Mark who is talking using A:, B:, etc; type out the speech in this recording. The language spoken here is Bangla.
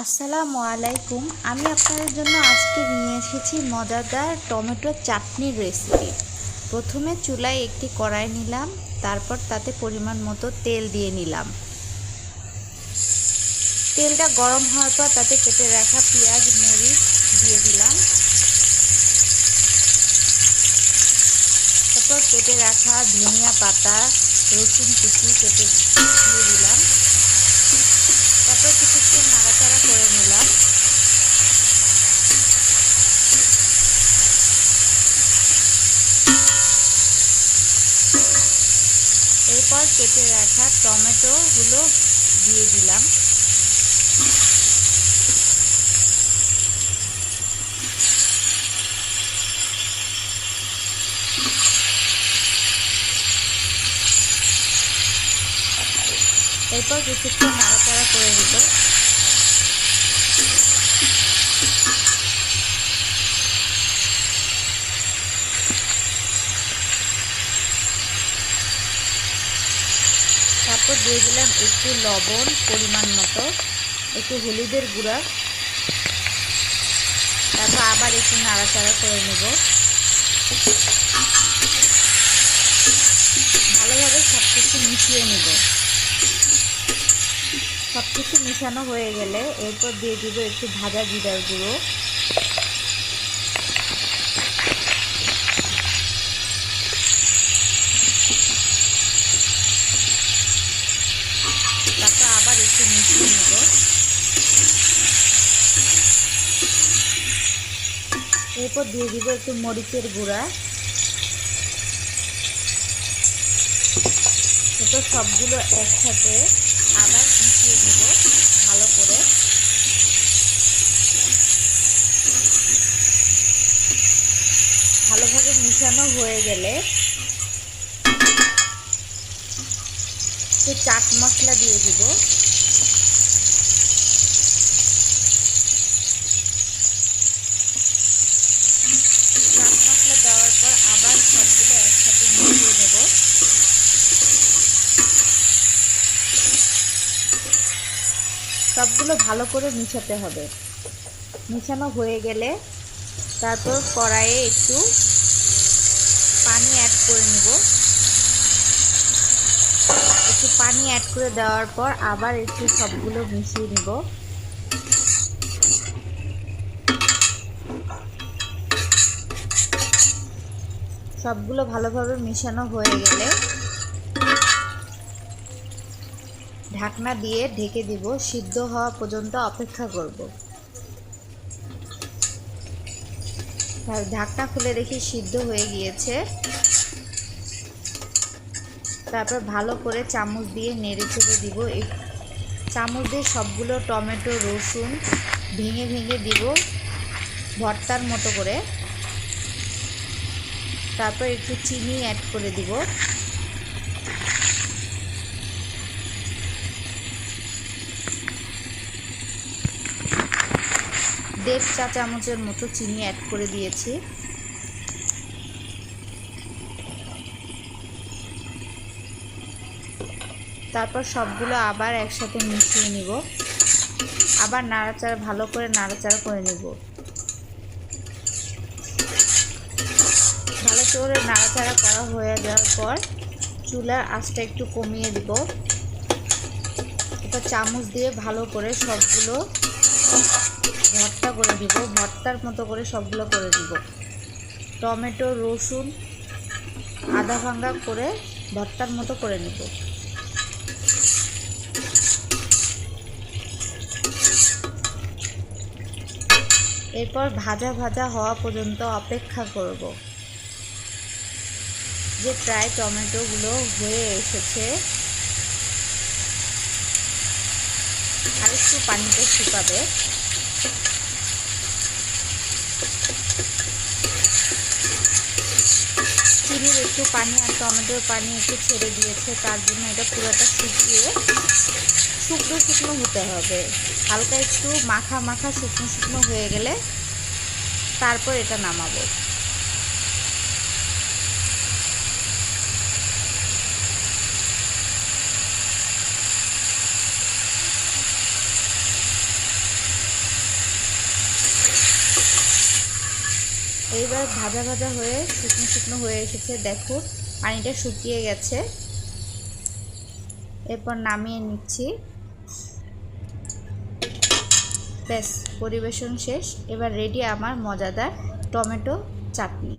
A: আসসালামু আলাইকুম। আমি আপনাদের জন্য আজকে নিয়ে এসেছি মজাদার টমেটো চাটনির রেসিপি। প্রথমে চুলায় একটি কড়াই নিলাম, তারপর তাতে পরিমাণ মতো তেল দিয়ে নিলাম। তেলটা গরম হওয়ার পর তাতে কেটে রাখা পেঁয়াজ মরিচ দিয়ে দিলাম। তারপর কেটে রাখা ধনিয়া পাতা রসুন কুচি কেটে দিয়ে দিলাম। তারপর কিছুক্ষণ নাড়াচাড়া করে নিলাম। এরপর কেটে রাখা টমেটোগুলো দিয়ে দিলাম। এরপর কিছুক্ষণ নাড়াচাড়া করে দিব। তারপর দিয়ে দিলাম একটু লবণ পরিমাণ মতো, একটু হলুদের গুঁড়া। তারপর আবার একটু নাড়াচাড়া করে নেব। ভালোভাবে সব কিছু মিশিয়ে নেব। সব কিছু মিশানো হয়ে গেলে এরপর দিয়ে দিব একটু ভাজা জিরার গুঁড়ো। তারপর আবার একটু মিশিয়ে নেব। এরপর দিয়ে দিব একটু মরিচের গুঁড়া। এরপর সবগুলো একসাথে আবার মিশিয়ে নেব ভালো করে। ভালোভাবে মিশানো হয়ে গেলে চাট মশলা দিয়ে দিব। চাট মশলা দেওয়ার পর আবার সবগুলো একসাথে মিশিয়ে নেব। সবগুলো ভালো করে মিশাতে হবে। মিশানো হয়ে গেলে তারপর কড়াইয়ে একটু পানি অ্যাড করে নেব। একটু পানি অ্যাড করে দেওয়ার পর আবার একটু সবগুলো মিশিয়ে নেব। সবগুলো ভালোভাবে মিশানো হয়ে গেলে ঢাকনা দিয়ে ঢেকে দিব। সিদ্ধ হওয়া পর্যন্ত অপেক্ষা করব। ঢাকনা খুলে দেখি সিদ্ধ হয়ে গিয়েছে। তারপর ভালো করে চামচ দিয়ে নেড়ে চেড়ে দিব। চামচ দিয়ে সবগুলো টমেটো রসুন ভেঙে ভেঙে দিব ভর্তার মতো করে। তারপর একটু চিনি অ্যাড করে দিব। দেড় চা চামচের মতো চিনি অ্যাড করে দিয়েছি। তারপর সবগুলো আবার একসাথে মিশিয়ে নিব। আবার নাড়াচাড়া ভালো করে নাড়াচাড়া করে নেব। ভালো করে নাড়াচাড়া করা হয়ে যাওয়ার পর চুলার আঁচটা একটু কমিয়ে দিব। এবার চামচ দিয়ে ভালো করে সবগুলো ভর্তা করে দিব। ভর্তার মতো করে সবগুলো করে দিব। টমেটো রসুন আধা ভাঙা করে ভর্তার মতো করে নেব। এরপর ভাজা ভাজা হওয়া পর্যন্ত অপেক্ষা করব। যে প্রায় টমেটোগুলো হয়ে এসেছে, আর একটু পানিতে শুকাবে। চিনির একটু পানি আর টমেটোর পানি একটু ছেড়ে দিয়েছে, তার জন্য এটা পুরোটা শুকিয়ে শুকনো শুকনো হতে হবে। হালকা একটু মাখা মাখা শুকনো শুকনো হয়ে গেলে তারপর এটা নামাবো। এইবার ভাজা ভাজা হয়ে শুকনো শুকনো হয়ে এসেছে, দেখো পানিটা শুকিয়ে গেছে। এরপর নামিয়ে নিচ্ছি। ব্যাস, পরিবেশন শেষ। এবার রেডি আমার মজাদার টমেটো চাটনি।